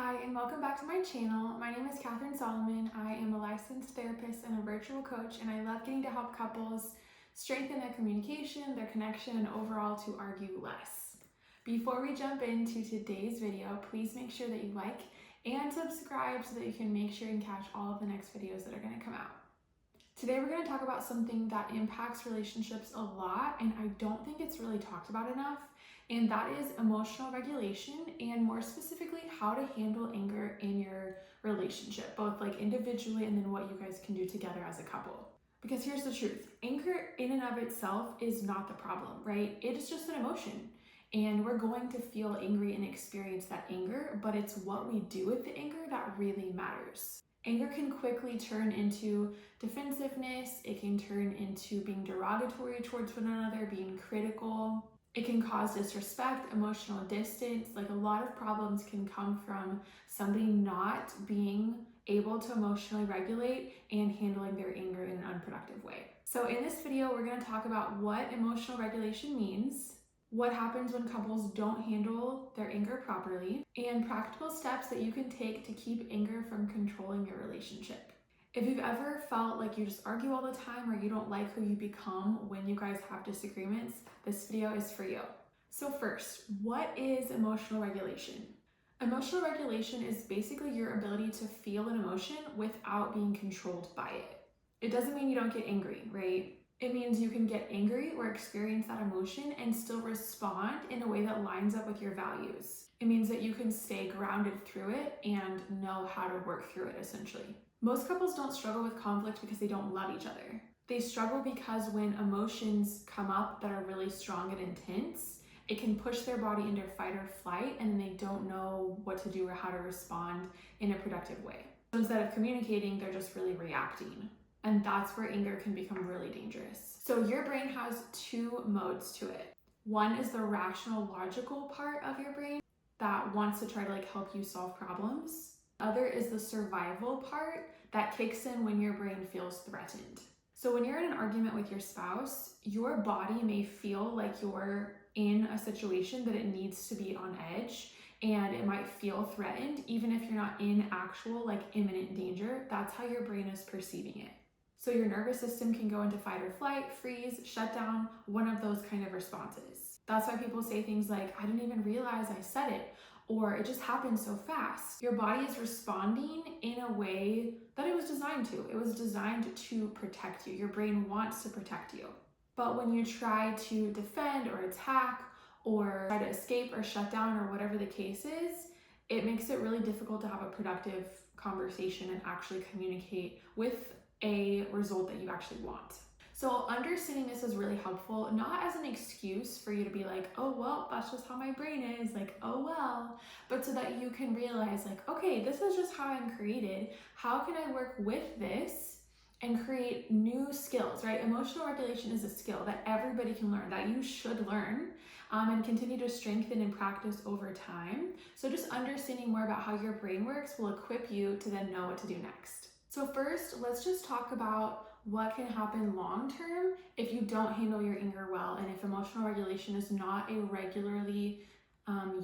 Hi, and welcome back to my channel. My name is Catherine Solomon. I am a licensed therapist and a virtual coach, and I love getting to help couples strengthen their communication, their connection, and overall to argue less. Before we jump into today's video, please make sure that you like and subscribe so that you can make sure and catch all of the next videos that are going to come out. Today we're going to talk about something that impacts relationships a lot, and I don't think it's really talked about enough, and that is emotional regulation, and more specifically, how to handle anger in your relationship, both like individually and then what you guys can do together as a couple. Because here's the truth, anger in and of itself is not the problem, right? It is just an emotion, and we're going to feel angry and experience that anger, but it's what we do with the anger that really matters. Anger can quickly turn into defensiveness. It can turn into being derogatory towards one another, being critical. It can cause disrespect, emotional distance. Like, a lot of problems can come from somebody not being able to emotionally regulate and handling their anger in an unproductive way. So in this video, we're going to talk about what emotional regulation means, what happens when couples don't handle their anger properly, and practical steps that you can take to keep anger from controlling your relationship. If you've ever felt like you just argue all the time or you don't like who you become when you guys have disagreements, this video is for you. So first, what is emotional regulation? Emotional regulation is basically your ability to feel an emotion without being controlled by it. It doesn't mean you don't get angry, right? It means you can get angry or experience that emotion and still respond in a way that lines up with your values. It means that you can stay grounded through it and know how to work through it, essentially. Most couples don't struggle with conflict because they don't love each other. They struggle because when emotions come up that are really strong and intense, it can push their body into fight or flight, and then they don't know what to do or how to respond in a productive way. So instead of communicating, they're just really reacting. And that's where anger can become really dangerous. So your brain has two modes to it. One is the rational, logical part of your brain that wants to try to help you solve problems. The other is the survival part that kicks in when your brain feels threatened. So when you're in an argument with your spouse, your body may feel like you're in a situation that it needs to be on edge, and it might feel threatened even if you're not in actual imminent danger. That's how your brain is perceiving it. So your nervous system can go into fight or flight, freeze, shut down, one of those kind of responses. That's why people say things like, I didn't even realize I said it, or it just happened so fast. Your body is responding in a way that it was designed to. It was designed to protect you. Your brain wants to protect you. But when you try to defend or attack or try to escape or shut down or whatever the case is, it makes it really difficult to have a productive conversation and actually communicate with a result that you actually want. So understanding this is really helpful, not as an excuse for you to be like, oh, well, that's just how my brain is, oh, well, but so that you can realize okay, this is just how I'm created. How can I work with this and create new skills, right? Emotional regulation is a skill that everybody can learn, that you should learn and continue to strengthen and practice over time. So just understanding more about how your brain works will equip you to then know what to do next. So first, let's just talk about what can happen long-term if you don't handle your anger well, and if emotional regulation is not a regularly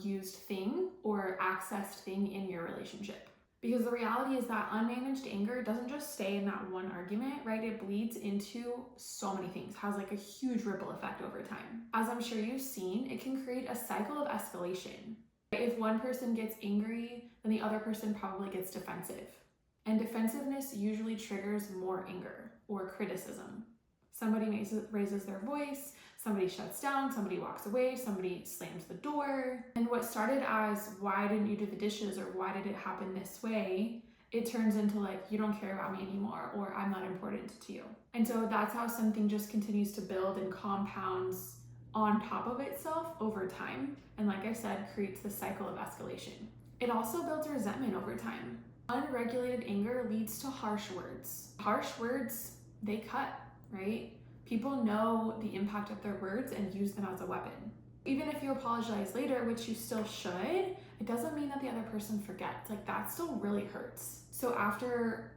used thing or accessed thing in your relationship. Because the reality is that unmanaged anger doesn't just stay in that one argument, right? It bleeds into so many things, has a huge ripple effect over time. As I'm sure you've seen, it can create a cycle of escalation. If one person gets angry, then the other person probably gets defensive. And defensiveness usually triggers more anger or criticism. Somebody raises their voice, somebody shuts down, somebody walks away, somebody slams the door. And what started as, why didn't you do the dishes, or why did it happen this way, it turns into you don't care about me anymore, or I'm not important to you. And so that's how something just continues to build and compounds on top of itself over time. And like I said, creates the cycle of escalation. It also builds resentment over time. Unregulated anger leads to harsh words. Harsh words, they cut, right? People know the impact of their words and use them as a weapon. Even if you apologize later, which you still should, it doesn't mean that the other person forgets. That still really hurts. So after,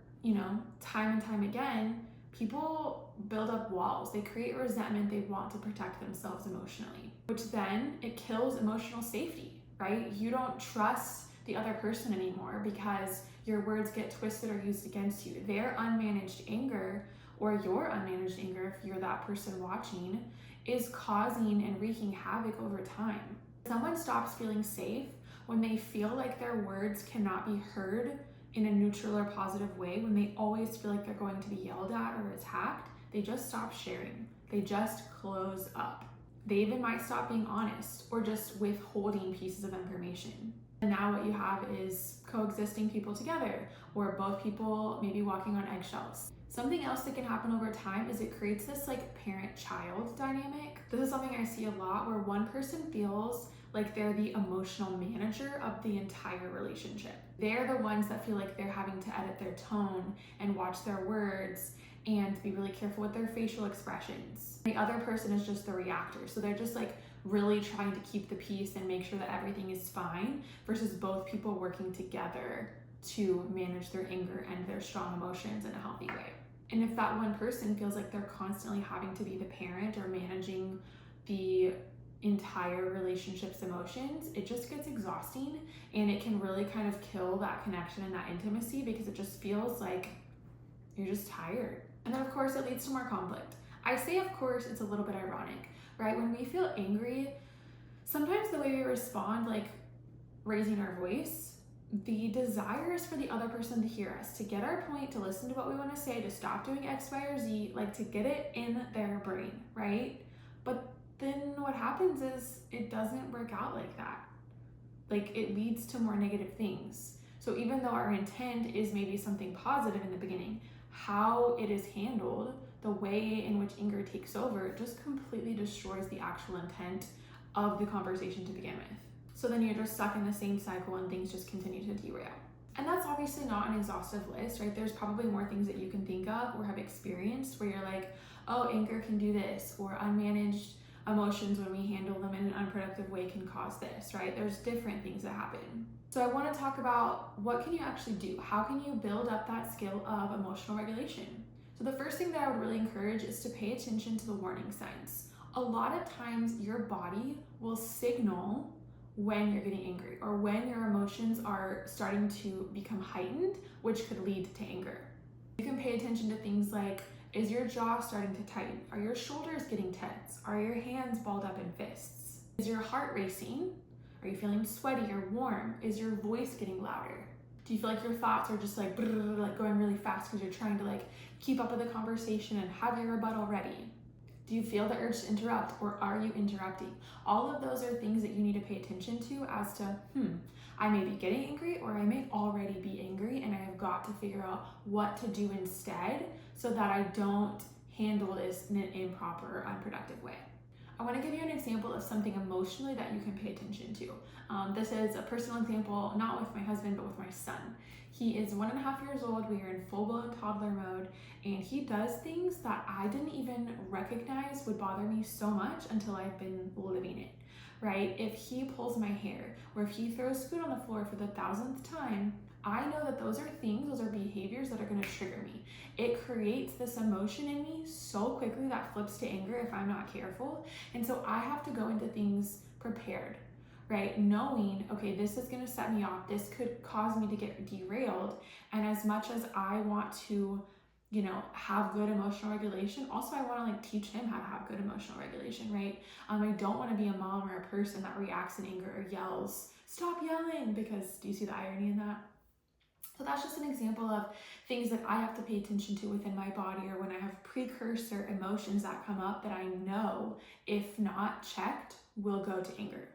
time and time again, people build up walls. They create resentment. They want to protect themselves emotionally, which then it kills emotional safety, right? You don't trust the other person anymore because your words get twisted or used against you. Their unmanaged anger, or your unmanaged anger if you're that person watching, is causing and wreaking havoc over time. Someone stops feeling safe when they feel like their words cannot be heard in a neutral or positive way, when they always feel like they're going to be yelled at or attacked. They just stop sharing. They just close up. They even might stop being honest or just withholding pieces of information. And now what you have is coexisting people together, or both people maybe walking on eggshells. Something else that can happen over time is it creates this like parent-child dynamic. This is something I see a lot, where one person feels like they're the emotional manager of the entire relationship. They're the ones that feel like they're having to edit their tone and watch their words and be really careful with their facial expressions. The other person is just the reactor. So they're just like really trying to keep the peace and make sure that everything is fine, versus both people working together to manage their anger and their strong emotions in a healthy way. And if that one person feels like they're constantly having to be the parent or managing the entire relationship's emotions, it just gets exhausting, and it can really kind of kill that connection and that intimacy, because it just feels like you're just tired. And then of course it leads to more conflict. I say of course, it's a little bit ironic, right? When we feel angry, sometimes the way we respond, like raising our voice, the desire is for the other person to hear us, to get our point, to listen to what we want to say, to stop doing X, Y, or Z, like to get it in their brain, right? But then what happens is it doesn't work out like that. Like it leads to more negative things. So even though our intent is maybe something positive in the beginning, how it is handled, the way in which anger takes over, just completely destroys the actual intent of the conversation to begin with. So then you're just stuck in the same cycle and things just continue to derail. And that's obviously not an exhaustive list, right? There's probably more things that you can think of or have experienced where you're like, oh, anger can do this, or unmanaged emotions when we handle them in an unproductive way can cause this, right? There's different things that happen. So I want to talk about what can you actually do? How can you build up that skill of emotional regulation? So the first thing that I would really encourage is to pay attention to the warning signs. A lot of times your body will signal when you're getting angry or when your emotions are starting to become heightened, which could lead to anger. You can pay attention to things like, is your jaw starting to tighten? Are your shoulders getting tense? Are your hands balled up in fists? Is your heart racing? Are you feeling sweaty or warm? Is your voice getting louder? Do you feel like your thoughts are just like going really fast because you're trying to like keep up with the conversation and have your rebuttal ready? Do you feel the urge to interrupt, or are you interrupting? All of those are things that you need to pay attention to as to, I may be getting angry, or I may already be angry, and I have got to figure out what to do instead so that I don't handle this in an improper or unproductive way. I want to give you an example of something emotionally that you can pay attention to. This is a personal example, not with my husband, but with my son. He is 1.5 years old. We are in full-blown toddler mode, and he does things that I didn't even recognize would bother me so much until I've been living it, right? If he pulls my hair, or if he throws food on the floor for the 1000th time, I know that those are behaviors that are going to trigger me. It creates this emotion in me so quickly that flips to anger if I'm not careful. And so I have to go into things prepared, right? Knowing, okay, this is going to set me off. This could cause me to get derailed. And as much as I want to, have good emotional regulation, also I want to like teach him how to have good emotional regulation, right? I don't want to be a mom or a person that reacts in anger or yells, stop yelling, because do you see the irony in that? So that's just an example of things that I have to pay attention to within my body, or when I have precursor emotions that come up that I know, if not checked, will go to anger.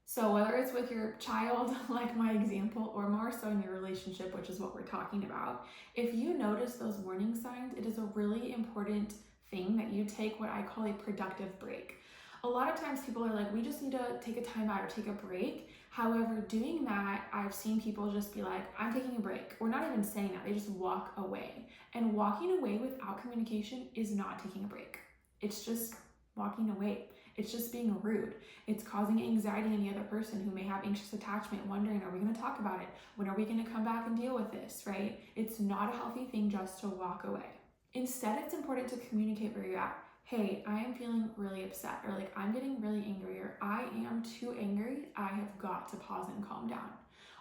So whether it's with your child, like my example, or more so in your relationship, which is what we're talking about, if you notice those warning signs, it is a really important thing that you take what I call a productive break. A lot of times people are like, we just need to take a time out or take a break. However, doing that, I've seen people just be like, I'm taking a break. Or not even saying that, they just walk away. And walking away without communication is not taking a break. It's just walking away. It's just being rude. It's causing anxiety in the other person who may have anxious attachment, wondering, are we going to talk about it? When are we going to come back and deal with this, right? It's not a healthy thing just to walk away. Instead, it's important to communicate where you're at. Hey, I am feeling really upset, or like I'm getting really angry, or I am too angry. I have got to pause and calm down.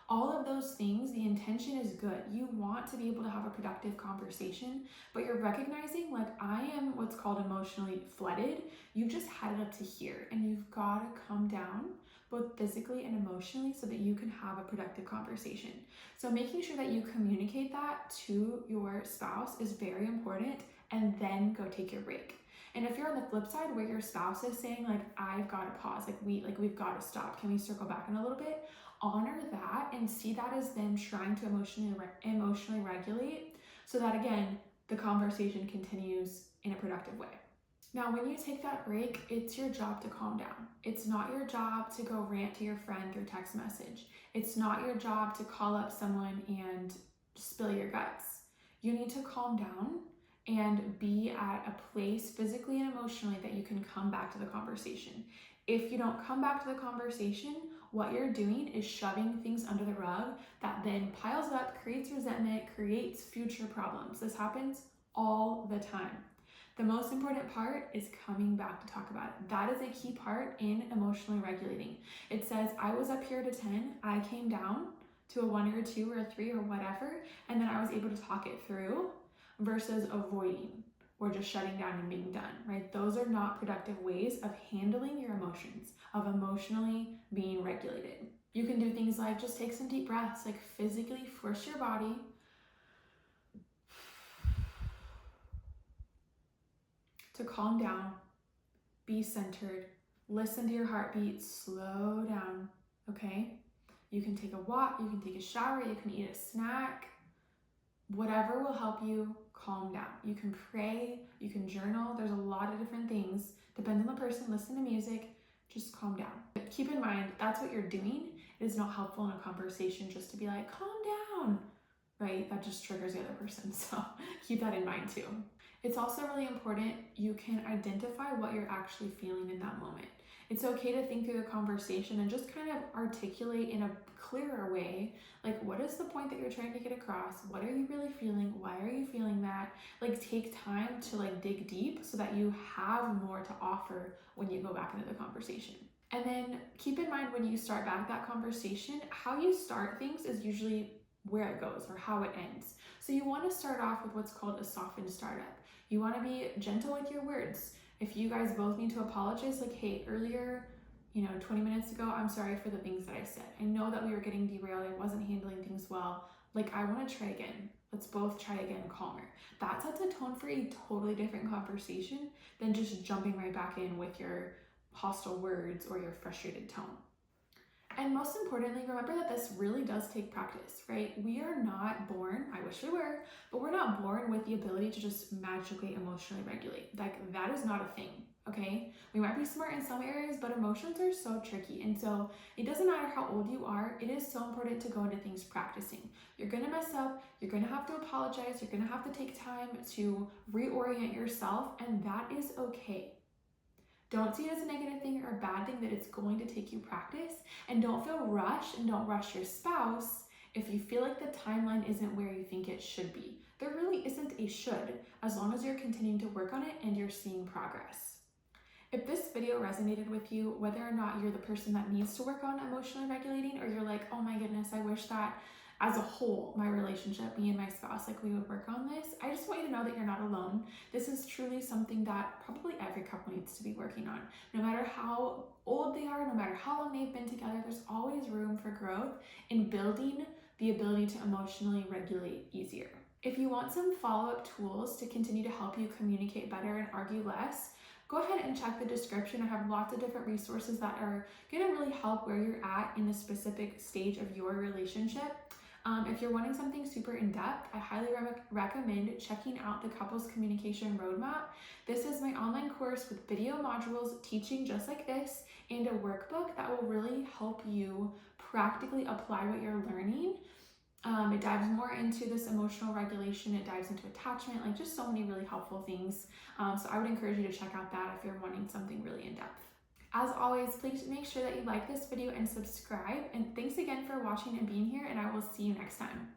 All of those things, the intention is good. You want to be able to have a productive conversation, but you're recognizing like I am what's called emotionally flooded. You just had it up to here and you've got to come down both physically and emotionally so that you can have a productive conversation. So making sure that you communicate that to your spouse is very important, and then go take your break. And if you're on the flip side where your spouse is saying like, I've got to pause, we've got to stop, can we circle back in a little bit? Honor that and see that as them trying to emotionally regulate, so that again, the conversation continues in a productive way. Now, when you take that break, it's your job to calm down. It's not your job to go rant to your friend through text message. It's not your job to call up someone and spill your guts. You need to calm down and be at a place physically and emotionally that you can come back to the conversation. If you don't come back to the conversation, what you're doing is shoving things under the rug that then piles up, creates resentment, creates future problems. This happens all the time. The most important part is coming back to talk about it. That is a key part in emotionally regulating. It says, I was up here to 10, I came down to a 1 or a 2 or a 3 or whatever, and then I was able to talk it through, versus avoiding or just shutting down and being done, right? Those are not productive ways of handling your emotions, of emotionally being regulated. You can do things like just take some deep breaths, like physically force your body to calm down, be centered, listen to your heartbeat, slow down, okay? You can take a walk, you can take a shower, you can eat a snack, whatever will help you calm down. You can pray, you can journal, there's a lot of different things. Depends on the person, listen to music, just calm down. But keep in mind, that's what you're doing. It is not helpful in a conversation just to be like, calm down, right? That just triggers the other person, so keep that in mind too. It's also really important you can identify what you're actually feeling in that moment. It's okay to think through the conversation and just kind of articulate in a clearer way, like what is the point that you're trying to get across? What are you really feeling? Why are you feeling that? Like take time to like dig deep so that you have more to offer when you go back into the conversation. And then keep in mind when you start back that conversation, how you start things is usually where it goes or how it ends. So you want to start off with what's called a softened startup. You want to be gentle with your words. If you guys both need to apologize, like, hey, earlier, 20 minutes ago, I'm sorry for the things that I said. I know that we were getting derailed. I wasn't handling things well. Like, I want to try again. Let's both try again calmer. That sets a tone for a totally different conversation than just jumping right back in with your hostile words or your frustrated tone. And most importantly, remember that this really does take practice, right? We are not born, I wish we were, but we're not born with the ability to just magically emotionally regulate. Like, that is not a thing, okay? We might be smart in some areas, but emotions are so tricky. And so it doesn't matter how old you are, it is so important to go into things practicing. You're gonna mess up, you're gonna have to apologize, you're gonna have to take time to reorient yourself, and that is okay. Don't see it as a negative thing or a bad thing that it's going to take you practice, and don't feel rushed and don't rush your spouse if you feel like the timeline isn't where you think it should be. There really isn't a should, as long as you're continuing to work on it and you're seeing progress. If this video resonated with you, whether or not you're the person that needs to work on emotionally regulating, or you're like, oh my goodness, I wish that as a whole, my relationship, me and my spouse, like we would work on this, I just want you to know that you're not alone. This is truly something that probably every couple needs to be working on. No matter how old they are, no matter how long they've been together, there's always room for growth in building the ability to emotionally regulate easier. If you want some follow-up tools to continue to help you communicate better and argue less, go ahead and check the description. I have lots of different resources that are going to really help where you're at in the specific stage of your relationship. If you're wanting something super in-depth, I highly recommend checking out the Couples Communication Roadmap. This is my online course with video modules teaching just like this and a workbook that will really help you practically apply what you're learning. It dives more into this emotional regulation, it dives into attachment, like just so many really helpful things. So I would encourage you to check out that if you're wanting something really in-depth. As always, please make sure that you like this video and subscribe. And thanks again for watching and being here, and I will see you next time.